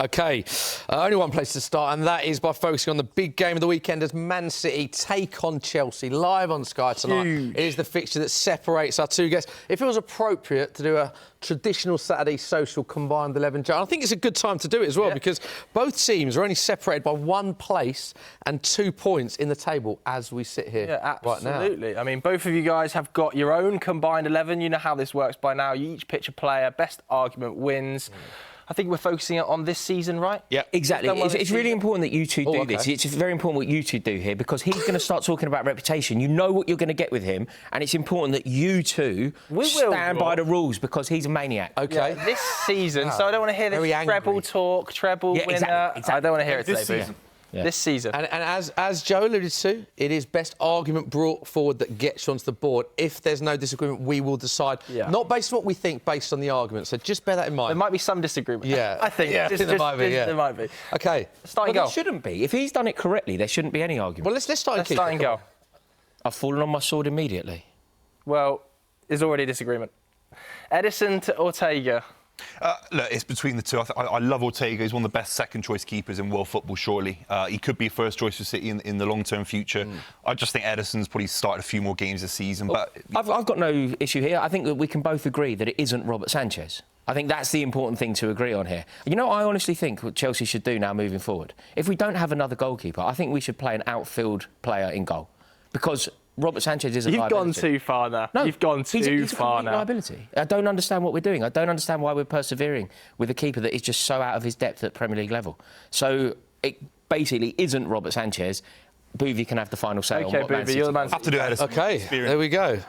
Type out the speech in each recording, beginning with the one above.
OK, only one place to start, and that is by focusing on the big game of the weekend as Man City take on Chelsea live on Sky tonight. Huge. It is the fixture that separates our two guests. It feels appropriate to do a traditional Saturday social combined 11. I think it's a good time to do it as well because both teams are only separated by one place and 2 points in the table as we sit here right now. Absolutely. I mean, both of you guys have got your own combined 11. You know how this works by now. You each pitch a player. Best argument wins. I think we're focusing on this season, right? Yeah, exactly. It's really important that you two do this. It's very important what you two do here because he's going to start talking about reputation. You know what you're going to get with him, and it's important that you two stand by the rules because he's a maniac. OK. Yeah, this season, so I don't want to hear this treble talk, treble winner. Exactly. I don't want to hear it today. This season. Yeah. This season. And as Joe alluded to, it is best argument brought forward that gets you onto the board. If there's no disagreement, we will decide. Yeah. Not based on what we think, based on the argument. So just bear that in mind. There might be some disagreement. Yeah. I think. Yeah. There might be. There might be. OK. Starting goal. There shouldn't be. If he's done it correctly, there shouldn't be any argument. Well, let's start and keep starting goal. I've fallen on my sword immediately. Well, there's already a disagreement. Edison to Ortega. Look, it's between the two. I love Ortega. He's one of the best second-choice keepers in world football, surely. He could be a first choice for City in the long-term future. I just think Edison's probably started a few more games this season. But I've got no issue here. I think that we can both agree that it isn't Robert Sanchez. I think that's the important thing to agree on here. You know, I honestly think what Chelsea should do now moving forward, if we don't have another goalkeeper, I think we should play an outfield player in goal. Because Robert Sanchez is a liability. You've gone too far now. No, you've gone too far now. Liability. I don't understand what we're doing. I don't understand why we're persevering with a keeper that is just so out of his depth at Premier League level. So it basically isn't Robert Sanchez. Buvey can have the final say on what Man City. You're the man. Have to do Edison. OK, there we go.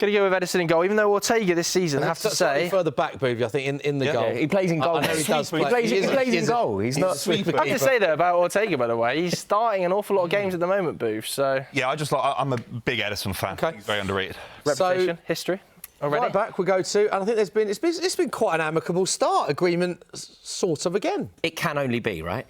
Going to go with Edison in goal, even though Ortega this season, I have to say... further back, Buvey, I think, in the goal. Yeah, he plays in goal. I know he does. He plays in goal. He's not... I have to say that about Ortega, by the way. He's starting an awful lot of games at the moment, Booth, so... Yeah, I'm a big Edison fan. Okay. He's very underrated. Reputation, history. Already. Right back we go to, and I think it's been quite an amicable start. Agreement, sort of, again. It can only be, right?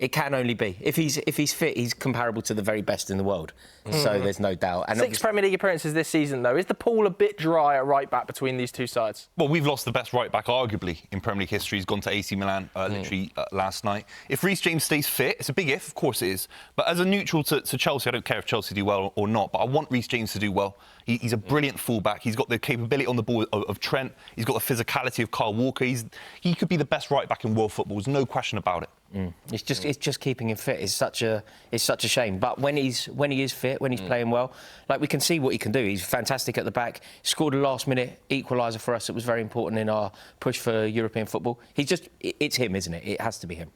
It can only be. If he's fit, he's comparable to the very best in the world. So there's no doubt. And 6 Premier League appearances this season, though. Is the pool a bit dry at right-back between these two sides? Well, we've lost the best right-back, arguably, in Premier League history. He's gone to AC Milan literally last night. If Reece James stays fit, it's a big if, of course it is. But as a neutral to Chelsea, I don't care if Chelsea do well or not, but I want Reece James to do well. He's a brilliant fullback. He's got the capability on the ball of Trent. He's got the physicality of Kyle Walker. He could be the best right-back in world football. There's no question about it. It's just keeping him fit. It's such a shame. But when he is fit, when he's playing well, like we can see what he can do. He's fantastic at the back. Scored a last-minute equaliser for us. It was very important in our push for European football. It's him, isn't it? It has to be him.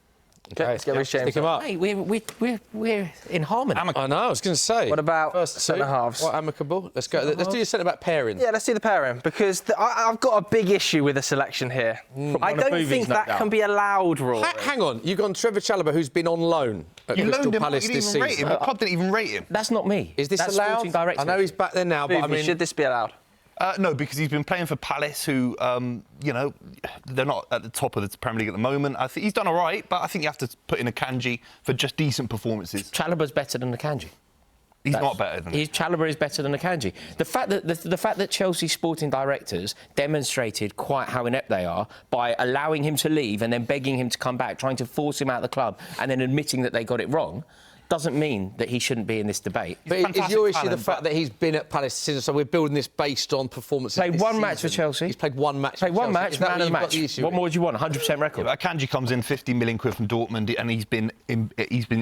Okay, let's get Reece James. Stick him up. Hey, we're in harmony. I know. I was going to say. What about first centre halves? What amicable? Let's go. Let's do your centre back pairing. Yeah, let's do the pairing because I've got a big issue with the selection here. I don't think that can be allowed, Rory. Hang on, you've gone Trevor Chalobah, who's been on loan at Crystal Palace this season. The club didn't even rate him. That's not me. Is this allowed? I know he's back there now, but I mean, should this be allowed? No, because he's been playing for Palace, who, they're not at the top of the Premier League at the moment. I think he's done all right, but I think you have to put in a Akanji for just decent performances. Chalobah's better than Akanji. He's not better than him. Chalobah is better than Akanji. The fact that Chelsea sporting directors demonstrated quite how inept they are by allowing him to leave and then begging him to come back, trying to force him out of the club and then admitting that they got it wrong, doesn't mean that he shouldn't be in this debate. But is your issue the fact that he's been at Palace since, so we're building this based on performances? Played one match for Chelsea. He's played one match. Played one match, man of the match. What more do you want? 100% record. Yeah, Akanji comes in 50 million quid from Dortmund, and he's been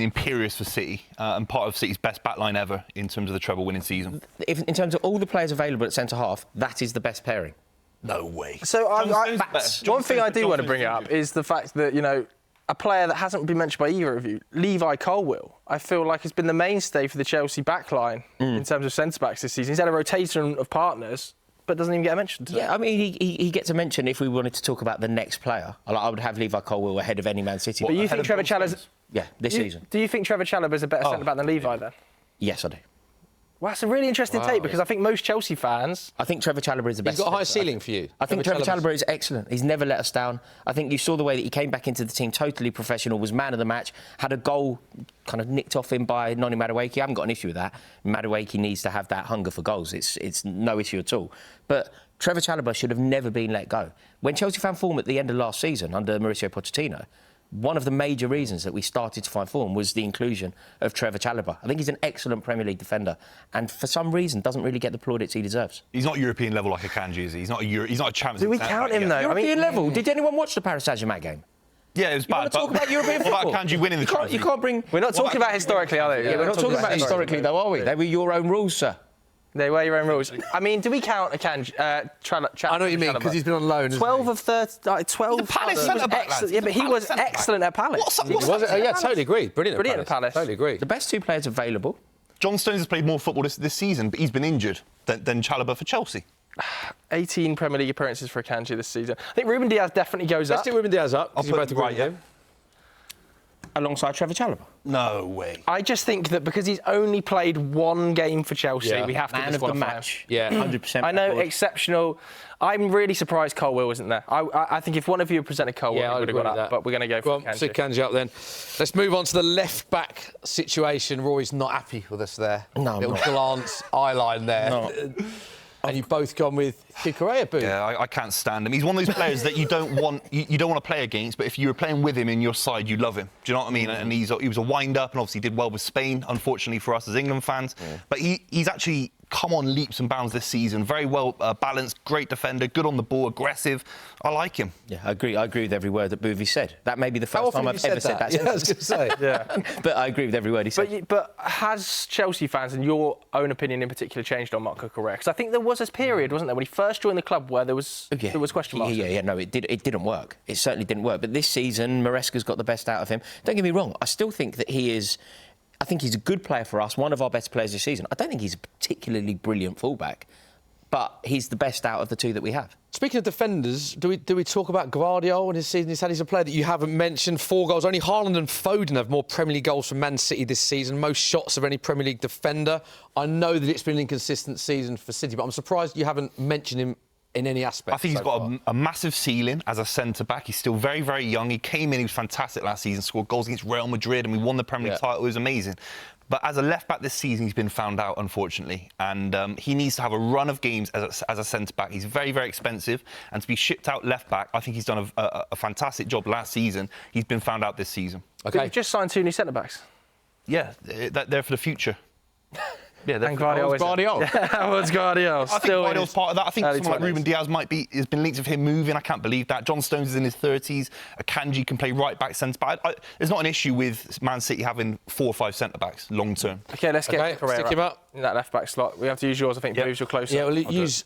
imperious for City and part of City's best backline ever in terms of the treble-winning season. In terms of all the players available at centre half, that is the best pairing. No way. So one thing I do want to bring up is the fact that a player that hasn't been mentioned by either of you, Levi Colwill, I feel like has been the mainstay for the Chelsea backline in terms of centre-backs this season. He's had a rotation of partners, but doesn't even get a mention today. Yeah, I mean, he gets a mention if we wanted to talk about the next player. I would have Levi Colwill ahead of any Man City. But you think Trevor Chalobah's... Yeah, this season. Do you think Trevor Chalobah's a better centre-back than Levi, then? Yes, I do. Well, that's a really interesting take because I think most Chelsea fans... I think Trevor Chalobah is the best. He's got a high ceiling for you. I think Trevor Chalobah is excellent. He's never let us down. I think you saw the way that he came back into the team totally professional, was man of the match, had a goal kind of nicked off him by Noni Madueke. I haven't got an issue with that. Madueke needs to have that hunger for goals. It's no issue at all. But Trevor Chalobah should have never been let go. When Chelsea found form at the end of last season under Mauricio Pochettino, one of the major reasons that we started to find form was the inclusion of Trevor Chalobah. I think he's an excellent Premier League defender, and for some reason doesn't really get the plaudits he deserves. He's not European level like Akanji, is he? He's not a Champions League. Do we count him though? European level. Did anyone watch the Paris Saint-Germain game? Yeah, it was You want bad. to talk about European What football? about Akanji winning the Champions You League? can't bring. We're not talking about historically, are they? Yeah, we're not talking about historically, though, are we? They were your own rules, sir. They were your own rules. I mean, do we count Akanji? I know what you mean, because he's been on loan. 12 of 30, 12. He's a Palace centre-back, lads. Yeah, but he was excellent at Palace. Yeah, totally agree. Brilliant at Palace. Totally agree. The best two players available. John Stones has played more football this season, but he's been injured than Chalobah for Chelsea. 18 Premier League appearances for Akanji this season. I think Ruben Diaz definitely goes Let's up. stick Ruben Diaz up. I'll You put both him agree right, with yeah. him. Alongside Trevor Chalobah. No way. I just think that because he's only played one game for Chelsea, Yeah. we have to Man of the disqualify him. match. Yeah. 100%. I know, forward. exceptional. I'm really surprised Cole Will wasn't there. I think if one of you had presented Cole Will, Yeah, he I'd would have agree got with up. that. But we're going to go Go for on, stick Akanji. Kanji up then. Let's move on to the left-back situation. Rory's not happy with us there. No, I'm Little not. glance, eye line there. No. And you've both gone with Kukurea, Boo. Yeah, I can't stand him. He's one of those players that you don't want to play against, but if you were playing with him in your side, you love him. Do you know what I mean? And he was a wind-up, and obviously did well with Spain, unfortunately for us as England fans. Yeah. But he's actually come on leaps and bounds this season. Very well balanced, great defender, good on the ball, aggressive. I like him. Yeah, I agree with every word that Buvey said. That may be the first time I've ever said that Yeah, I was sentence. going to say. Yeah. But I agree with every word he said. But has Chelsea fans, in your own opinion in particular, changed on Marc Cucurella? Because I think there was this period, wasn't there, when he first joined the club where there was question marks. Yeah, no, it didn't work. It certainly didn't work. But this season, Maresca's got the best out of him. Don't get me wrong, I still think that he is... I think he's a good player for us, one of our best players this season. I don't think he's a particularly brilliant fullback, but he's the best out of the two that we have. Speaking of defenders, do we talk about Guardiola and his season he's had? He's a player that you haven't mentioned. 4 goals. Only Haaland and Foden have more Premier League goals from Man City this season. Most shots of any Premier League defender. I know that it's been an inconsistent season for City, but I'm surprised you haven't mentioned him in any aspect. I think he's got a massive ceiling as a centre-back. He's still very, very young. He came in, he was fantastic last season, scored goals against Real Madrid, and we won the Premier League title. It was amazing. But as a left-back this season, he's been found out, unfortunately. And he needs to have a run of games as a centre-back. He's very, very expensive. And to be shipped out left-back, I think he's done a fantastic job last season. He's been found out this season. Okay. We've just signed 2 new centre-backs. Yeah, they're for the future. Yeah, and Guardiola. Guardiola. What's Guardiola? I think Guardiola's part of that. I think early someone like 20s. Ruben Diaz has been linked with him moving. I can't believe that. John Stones is in his 30s. Akanji can play right back, centre back. There's not an issue with Man City having 4 or 5 centre backs long term. Okay, let's get Carrera stick him up in that left back slot. We have to use yours. I think Booves are closer. Yeah, we'll use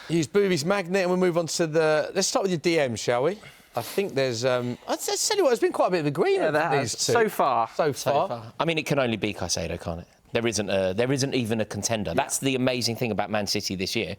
Boovy's magnet and we'll move on to the... Let's start with your DM, shall we? I think there's... I'll tell you what, there's been quite a bit of agreement there with has. these two. So far. I mean, it can only be Caicedo, can't it? There isn't even a contender. That's the amazing thing about Man City this year.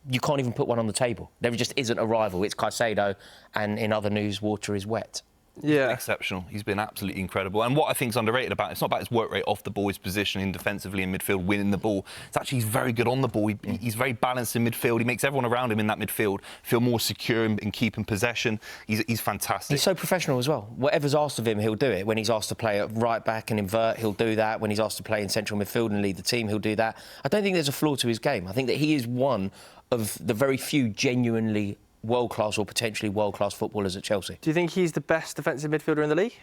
You can't even put one on the table. There just isn't a rival. It's Caicedo, and in other news, water is wet. Yeah. Exceptional. He's been absolutely incredible. And what I think is underrated about it, it's not about his work rate off the ball, his positioning defensively in midfield, winning the ball. It's actually he's very good on the ball. He's very balanced in midfield. He makes everyone around him in that midfield feel more secure in keeping possession. He's fantastic. He's so professional as well. Whatever's asked of him, he'll do it. When he's asked to play at right back and invert, he'll do that. When he's asked to play in central midfield and lead the team, he'll do that. I don't think there's a flaw to his game. I think that he is one of the very few genuinely world-class or potentially world-class footballers at Chelsea. Do you think he's the best defensive midfielder in the league?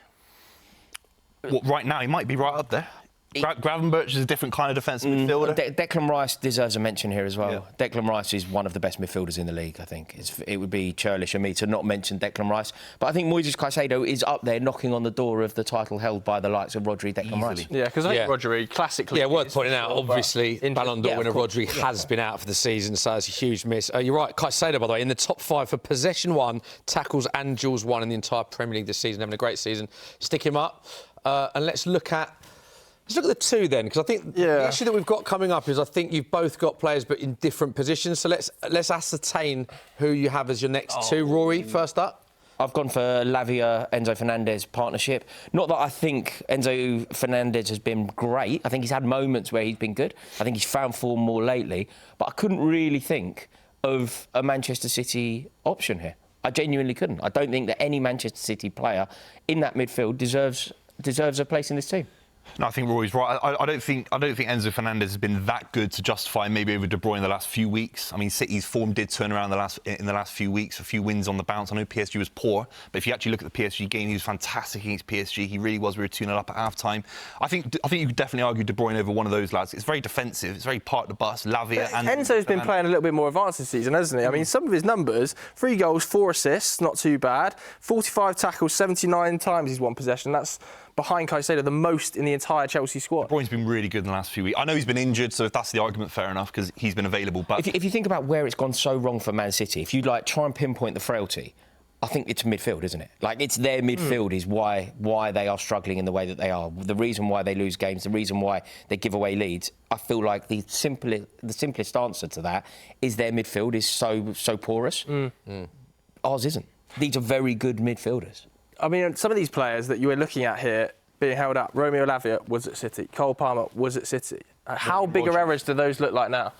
Well, right now, he might be right up there. Gravenberch is a different kind of defensive midfielder. Declan Rice deserves a mention here as well. Yeah. Declan Rice is one of the best midfielders in the league, I think. It would be churlish of me to not mention Declan Rice. But I think Moises Caicedo is up there knocking on the door of the title held by the likes of Rodri, Declan Rice. Yeah, because I think Rodri, classically... Yeah, worth pointing out, obviously, Ballon d'Or winner Rodri Yeah. has been out for the season, so it's a huge miss. You're right, Caicedo, by the way, in the top 5 for possession 1, tackles and duels 1 in the entire Premier League this season, having a great season. Stick him up, and let's look at the 2 then, because I think the issue that we've got coming up is I think you've both got players but in different positions. So let's ascertain who you have as your next 2. Rory, first up. I've gone for Lavia, Enzo Fernandez partnership. Not that I think Enzo Fernandez has been great. I think he's had moments where he's been good. I think he's found form more lately. But I couldn't really think of a Manchester City option here. I genuinely couldn't. I don't think that any Manchester City player in that midfield deserves a place in this team. No, I think Rory's right. I don't think Enzo Fernandez has been that good to justify maybe over De Bruyne in the last few weeks. I mean, City's form did turn around in the last few weeks. A few wins on the bounce. I know PSG was poor, but if you actually look at the PSG game, he was fantastic against PSG. He really was. We were 2-0 up at half-time. I think you could definitely argue De Bruyne over one of those lads. It's very defensive. It's very part of the bus. Lavia and Enzo's been playing a little bit more advanced this season, hasn't he? I mean, some of his numbers: 3 goals, 4 assists, not too bad. 45 tackles, 79 times he's won possession. That's behind Caicedo, the most in the entire Chelsea squad. De Bruyne's been really good in the last few weeks. I know he's been injured, so if that's the argument, fair enough, because he's been available. But if you think about where it's gone so wrong for Man City, if you try and pinpoint the frailty, I think it's midfield, isn't it? Like, it's their midfield is why they are struggling in the way that they are. The reason why they lose games, the reason why they give away leads. I feel like the simplest answer to that is their midfield is so porous. Ours isn't. These are very good midfielders. I mean, some of these players that you were looking at here being held up, Romeo Lavia was at City, Cole Palmer was at City. How big are errors do those look like now?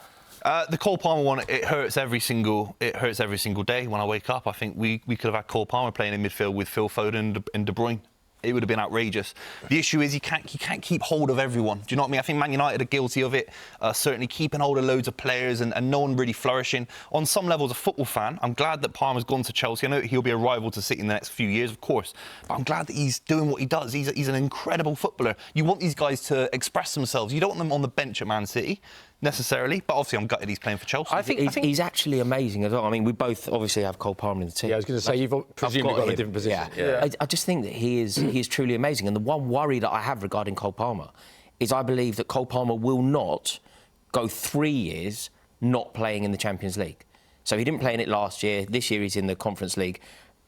The Cole Palmer one, it hurts every single day when I wake up. I think we could have had Cole Palmer playing in midfield with Phil Foden and De Bruyne. It would have been outrageous. The issue is he can't keep hold of everyone. Do you know what I mean? I think Man United are guilty of it, certainly keeping hold of loads of players and no one really flourishing. On some level, as a football fan, I'm glad that Palmer's gone to Chelsea. I know he'll be a rival to City in the next few years, of course, but I'm glad that he's doing what he does. He's an incredible footballer. You want these guys to express themselves. You don't want them on the bench at Man City necessarily, but obviously I'm gutted he's playing for Chelsea. I think he's actually amazing as well. I mean, we both obviously have Cole Palmer in the team. Yeah, I was going to say, you've presumably got a different position. Yeah. I just think that he is truly amazing. And the one worry that I have regarding Cole Palmer is I believe that Cole Palmer will not go 3 years not playing in the Champions League. So he didn't play in it last year. This year he's in the Conference League.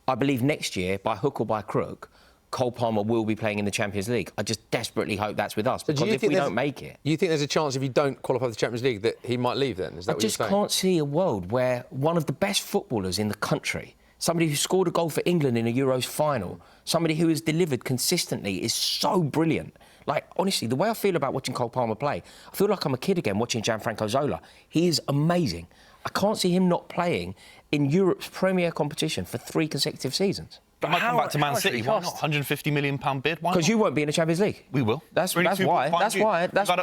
I believe next year, by hook or by crook, Cole Palmer will be playing in the Champions League. I just desperately hope that's with us, because if we don't make it... You think there's a chance if you don't qualify for the Champions League that he might leave then? Is that what you're saying? I just can't see a world where one of the best footballers in the country, somebody who scored a goal for England in a Euros final, somebody who has delivered consistently, is so brilliant. Like, honestly, the way I feel about watching Cole Palmer play, I feel like I'm a kid again watching Gianfranco Zola. He is amazing. I can't see him not playing in Europe's premier competition for 3 consecutive seasons. But might come back to Man City. Why not? £150 million bid. Why not? Because you won't be in the Champions League. We will. That's why.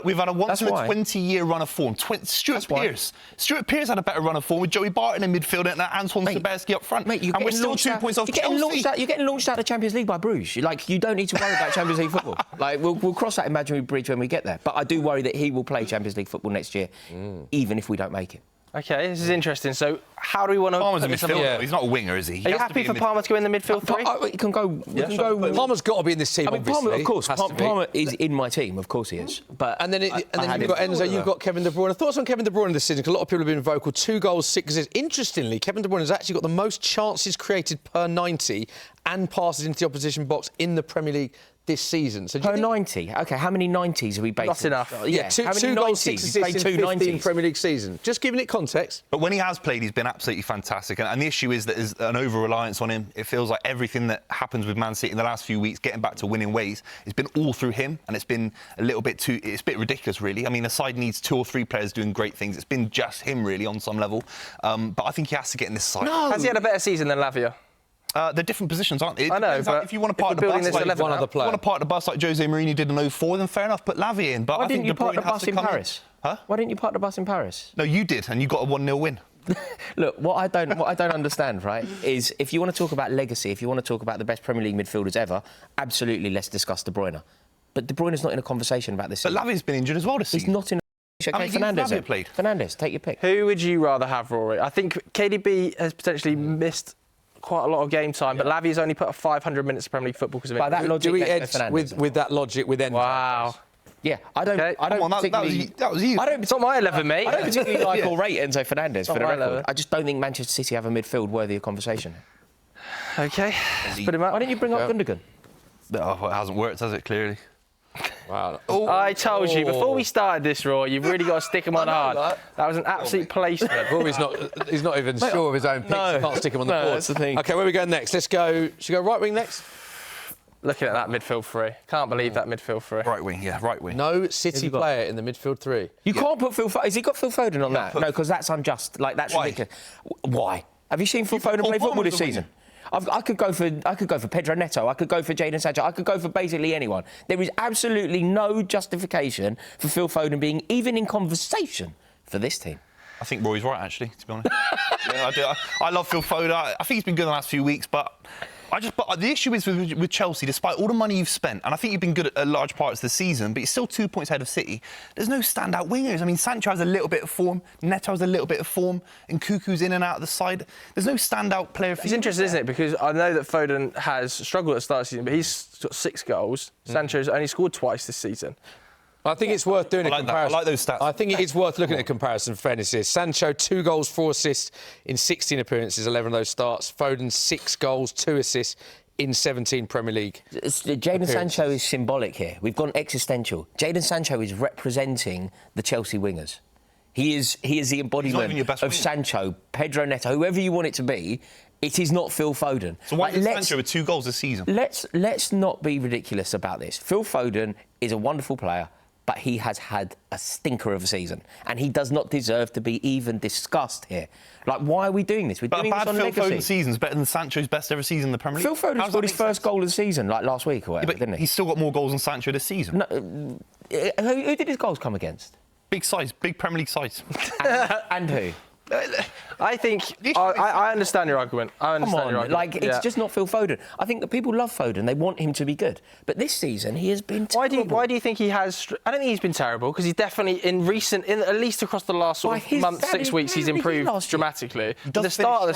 We've had a once in a 20-year run of form. Stuart Pearce had a better run of form with Joey Barton in midfield and Antoine Sebersky up front. Mate, and we're still 2 points off Chelsea. You're getting launched out of the Champions League by Bruges. Like, you don't need to worry about Champions League football. Like, we'll cross that imaginary bridge when we get there. But I do worry that he will play Champions League football next year, even if we don't make it. OK, this is interesting. So, how do we want to... Palmer's a midfielder. He's not a winger, is he? Are you happy for Palmer to go in the midfield 3? He can go... Palmer's got to be in this team, obviously. Palmer, of course. Palmer is in my team, of course he is. But and then you've got Enzo, you've got Kevin De Bruyne. Thoughts on Kevin De Bruyne this season? Because a lot of people have been vocal. 2 goals, 6 assists. Interestingly, Kevin De Bruyne has actually got the most chances created per 90 and passes into the opposition box in the Premier League this season. So per 90? OK, how many 90s are we based Not enough. Yeah, two goals, 6 assists in 15 Premier League season. Just giving it context. But when he has played, he's been absolutely fantastic. And the issue is that there's an over-reliance on him. It feels like everything that happens with Man City in the last few weeks, getting back to winning ways, it's been all through him. And it's been a little bit it's a bit ridiculous, really. I mean, the side needs 2 or 3 players doing great things. It's been just him, really, on some level. But I think he has to get in this side. No. Has he had a better season than Lavia? They're different positions, aren't they? I know, but if you want to park the bus like one other player, you want to park the bus like Jose Mourinho did in 04, then fair enough, put Lavia in. But Why I think didn't you park the bus in Paris? Huh? Why didn't you park the bus in Paris? No, you did, and you got a 1-0 win. Look, what I don't understand, right, is if you want to talk about legacy, if you want to talk about the best Premier League midfielders ever, absolutely, let's discuss De Bruyne. But De Bruyne's not in a conversation about this. But Lavia's been injured as well this season. He's not in. Okay, Fernandez played. Fernandez, take your pick. Who would you rather have, Rory? I think KDB has potentially missed quite a lot of game time, but Lavia's only put up 500 minutes of Premier League football because of it. By that logic, do we edge with that logic with Enzo? Wow. Yeah, I don't particularly... That was you. It's not my 11, mate. I don't particularly like or rate Enzo Fernandez, for the record. I just don't think Manchester City have a midfield worthy of conversation. OK, put him up. Why didn't you bring up Gundogan? No, it hasn't worked, has it, clearly? Wow. I told you, before we started this, Roy, you've really got to stick him on hard. That was an absolute placement. He's not even sure of his own picks. No. He can't stick him on the board. That's the thing. OK, where are we going next? Should we go right wing next? Looking at that midfield 3. Can't believe that midfield 3. Right wing, yeah, right wing. No City player in the midfield 3. You can't put Phil Foden... Has he got Phil Foden on that? No, because that's unjust. Like, that's Why? ridiculous. Why? Have you seen Phil Foden play football this season? I could go for Pedro Neto. I could go for Jadon Sancho. I could go for basically anyone. There is absolutely no justification for Phil Foden being even in conversation for this team. I think Rory's right, actually, to be honest. Yeah, I do. I love Phil Foden. I think he's been good in the last few weeks, but the issue is with Chelsea, despite all the money you've spent, and I think you've been good at large parts of the season, but you're still 2 points ahead of City. There's no standout wingers. I mean, Sancho has a little bit of form, Neto has a little bit of form, and Cuckoo's in and out of the side. There's no standout player. It's interesting, isn't it? Because I know that Foden has struggled at the start of the season, but he's got 6 goals. Sancho's only scored twice this season. I think it's worth doing a comparison. I like those stats. I think it is worth looking at a comparison for fairness here. Sancho, 2 goals, 4 assists in 16 appearances, 11 of those starts. Foden, 6 goals, 2 assists in 17 Premier League. Jadon Sancho is symbolic here. We've gone existential. Jadon Sancho is representing the Chelsea wingers. He is the embodiment of Sancho, Pedro Neto, whoever you want it to be. It is not Phil Foden. So why is Sancho with 2 goals this season? Let's not be ridiculous about this. Phil Foden is a wonderful player, but he has had a stinker of a season, and he does not deserve to be even discussed here. Like, why are we doing this? We're doing this on legacy. But a bad Phil Foden seas's better than Sancho's best ever season in the Premier League. Phil Foden scored his first goal of the season, like last week or whatever, didn't he? He's still got more goals than Sancho this season. No, who did his goals come against? Big size, big Premier League size. And who? I think I understand your argument. I understand your argument. Like, it's just not Phil Foden. I think that people love Foden. They want him to be good. But this season, he has been terrible. Why do you think he has... I don't think he's been terrible, because he's definitely, at least across the last sort of month, 6 weeks, he's improved dramatically. At the start of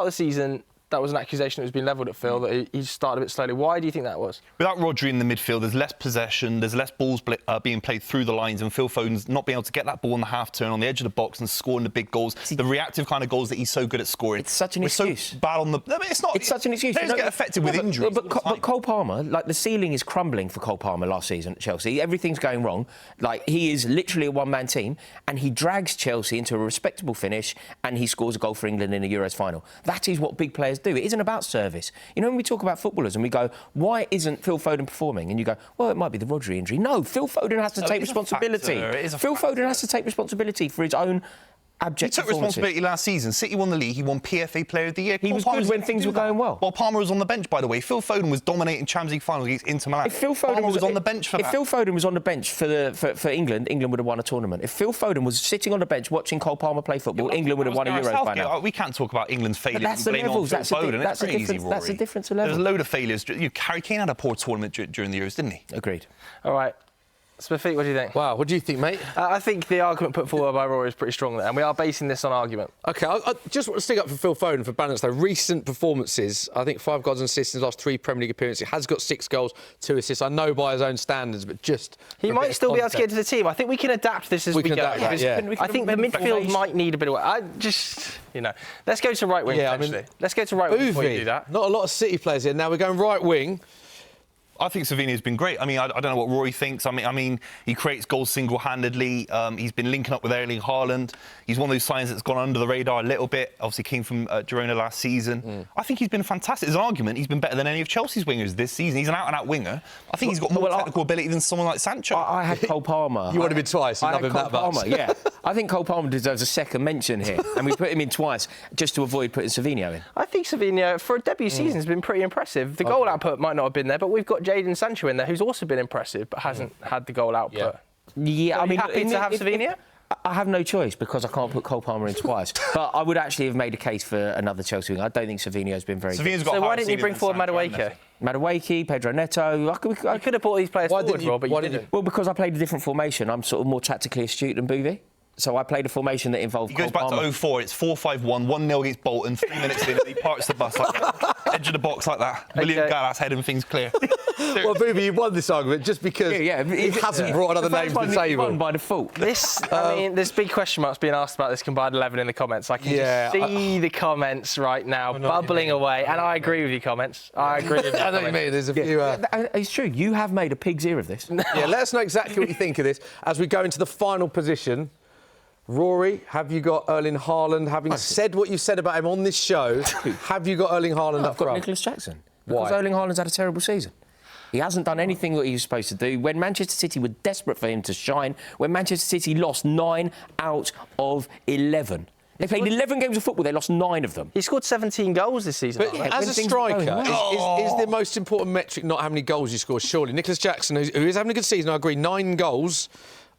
the season, that was an accusation that was being levelled at Phil, that he started a bit slowly. Why do you think that was? Without Rodri in the midfield, there's less possession, there's less balls being played through the lines, and Phil Foden's not being able to get that ball in the half-turn on the edge of the box and scoring the big goals, the reactive kind of goals that he's so good at scoring. It's such an excuse. So bad on the... No, it's not. It's such an excuse. Players get affected with injuries. But Cole Palmer, like, the ceiling is crumbling for Cole Palmer last season at Chelsea. Everything's going wrong. Like, he is literally a one-man team, and he drags Chelsea into a respectable finish, and he scores a goal for England in a Euros final. That is what big players do. It isn't about service. You know, when we talk about footballers and we go, why isn't Phil Foden performing? And you go, well, it might be the Rodri injury. No, Phil Foden has to take responsibility. Phil Foden has to take responsibility for his own abject He took responsibility last season. City won the league. He won PFA Player of the Year. He was good when things were going well. Well, Palmer was on the bench, by the way. Phil Foden was dominating Champions League finals against Inter Milan. If Phil Foden was on the bench for that. If Phil Foden was on the bench for England, England would have won a tournament. If Phil Foden was sitting on the bench watching Cole Palmer play football, England would have won a Euros by now. We can't talk about England's failures and blame on Phil Foden. That's a difference of level. There's a load of failures. Harry Kane had a poor tournament during the Euros, didn't he? Agreed. All right. Smithy, what do you think? Wow, what do you think, mate? I think the argument put forward by Rory is pretty strong there, and we are basing this on argument. OK, I just want to stick up for Phil Foden for balance, though. Recent performances, I think 5 goals and assists in his last 3 Premier League appearances. He has got 6 goals, 2 assists. I know by his own standards, but just... He might still be able to get to the team. I think we can adapt this as we go. I think the midfield might need a bit of work. Let's go to right wing, potentially. Let's go to right wing before you do that. Not a lot of City players here. Now we're going right wing. I think Savini's been great. I mean, I don't know what Rory thinks. I mean, he creates goals single-handedly. He's been linking up with Erling Haaland. He's one of those signs that's gone under the radar a little bit. Obviously, came from Girona last season. I think he's been fantastic. There's an argument he's been better than any of Chelsea's wingers this season. He's an out-and-out winger. I think he's got more technical ability than someone like Sancho. I had Cole Palmer. You wanted him twice. You love him that much. Yeah. I think Cole Palmer deserves a second mention here, and we put him in twice just to avoid putting Savinho in. I think Savinho, for a debut season, has been pretty impressive. The goal output might not have been there, but we've got Jadon Sancho in there, who's also been impressive, but hasn't had the goal output. Yeah, I mean, happy to have Savinho? I have no choice because I can't put Cole Palmer in twice. But I would actually have made a case for another Chelsea winger. I don't think Savinho's been very good. So why didn't you bring forward Madueke? Madueke, Pedro Neto. I could have brought these players forward, but you didn't. Well, because I played a different formation. I'm sort of more tactically astute than Buvey. So I played a formation that involved Cole Palmer. He goes back to 04. It's 4-5-1, 1-0 against Bolton. 3 minutes in, and he parks the bus like that. Edge of the box like that. William Gallas heading things clear. Well, Booby, you won this argument just because he hasn't brought another name to the table. Won by default. I mean, there's big question marks being asked about this combined 11 in the comments. I can just see the comments right now bubbling away, and I agree with your comments. I agree with you. I know what you mean. There's a few... It's true. You have made a pig's ear of this. Yeah, let us know exactly what you think of this as we go into the final position. Rory, have you got Erling Haaland? Having said what you said about him on this show, have you got Erling Haaland up front? I've got Nicholas Jackson. Because Why? Erling Haaland's had a terrible season. He hasn't done anything that he was supposed to do. When Manchester City were desperate for him to shine, when Manchester City lost 9 out of 11. They played 11 games of football. They lost 9 of them. He scored 17 goals this season. But as a striker, is the most important metric not how many goals you score? Surely, Nicholas Jackson, who is having a good season, I agree, 9 goals.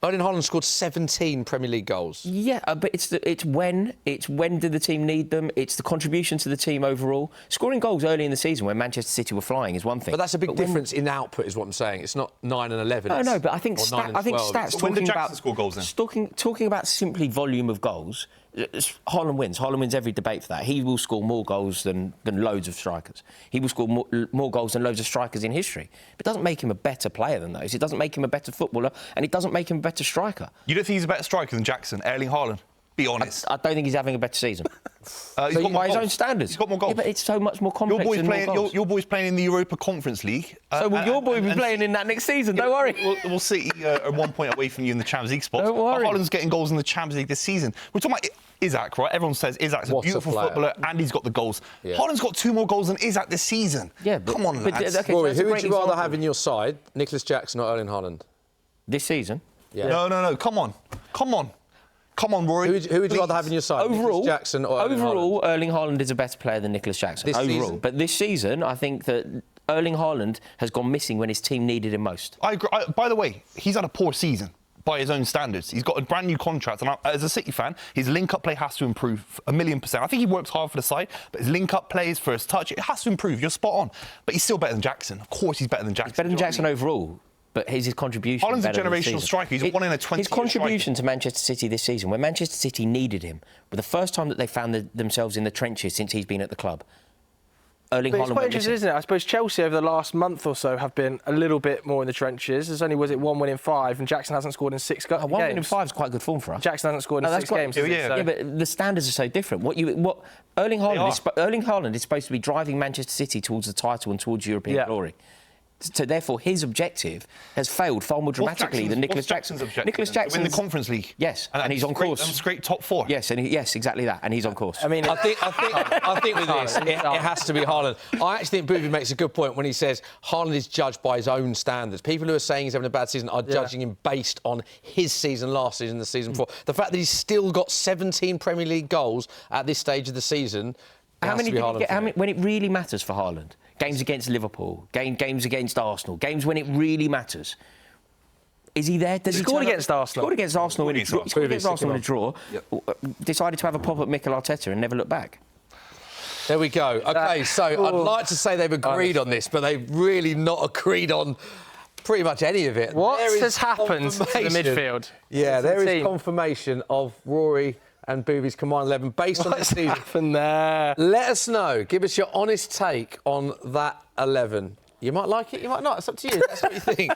Erling Haaland scored 17 Premier League goals. Yeah, but it's when did the team need them? It's the contribution to the team overall. Scoring goals early in the season when Manchester City were flying is one thing. But that's a big difference in output, is what I'm saying. It's not 9 and 11. No, but I think stats When did talking Jackson about score goals then? Talking about simply volume of goals. Haaland wins. Haaland wins every debate for that. He will score more goals than loads of strikers. He will score more goals than loads of strikers in history. But it doesn't make him a better player than those. It doesn't make him a better footballer, and it doesn't make him a better striker. You don't think he's a better striker than Jackson, Erling Haaland? Be honest. I don't think he's having a better season. He's got more by his goals. own standards. He's got more goals. Yeah, but it's so much more complex. Your boy's playing in the Europa Conference League. So will your boy be playing in that next season? Don't worry. We'll see. Are 1 point away from you in the Champions League spots. Don't worry. But Haaland's getting goals in the Champions League this season. We're talking about Isak, right? Everyone says Isak's a beautiful footballer and he's got the goals. Yeah. Haaland's got 2 more goals than Isak this season. Yeah, come on, lads. Okay, Rory, who would you rather have in your side, Nicholas Jackson or Erling Haaland? This season? Yeah. No. Come on, Rory. Who would you rather have in your side, Nicholas Jackson or Erling Haaland? Erling Haaland is a better player than Nicholas Jackson. This season? But this season, I think that Erling Haaland has gone missing when his team needed him most. I agree. By the way, he's had a poor season by his own standards. He's got a brand new contract, and as a City fan, his link-up play has to improve 1,000,000%. I think he works hard for the side, but his link-up play, his first touch, it has to improve. You're spot on. But he's still better than Jackson. Of course he's better than Jackson. He's better than Jackson overall. But his contribution. Haaland's a generational striker. He's a 1 in a 20. His contribution to Manchester City this season, when Manchester City needed him, was the first time that they found themselves in the trenches since he's been at the club. Erling Haaland. It's quite interesting, isn't it? I suppose Chelsea over the last month or so have been a little bit more in the trenches. There's only, 1 win in 5, and Jackson hasn't scored in 6 games. 1 win in 5 is quite good form for us. Jackson hasn't scored in 6 games. Yeah, but the standards are so different. Erling Haaland is supposed to be driving Manchester City towards the title and towards European glory. So therefore, his objective has failed far more dramatically than Nicholas Jackson's objective. Nicholas Jackson win the Conference League. Yes, and he's on course. And scrape top 4. Yes, yes, exactly that, and he's on course. I mean, I think with this, it has to be Haaland. I actually think Buvey makes a good point when he says Haaland is judged by his own standards. People who are saying he's having a bad season are judging him based on his season, last season, the season before. The fact that he's still got 17 Premier League goals at this stage of the season. How many did he get? When it really matters for Haaland? Games against Liverpool, games against Arsenal, games when it really matters. Is he there? Does he scored against Arsenal? Scored against Arsenal in a draw. Decided to have a pop at Mikel Arteta and never looked back. There we go. OK, so I'd like to say they've agreed on this, but they've really not agreed on pretty much any of it. What has happened to the midfield? Yeah, there is confirmation of Rory and Buvey's combined 11 based on this season. What's happened there? Let us know. Give us your honest take on that 11. You might like it, you might not. It's up to you. That's what you think.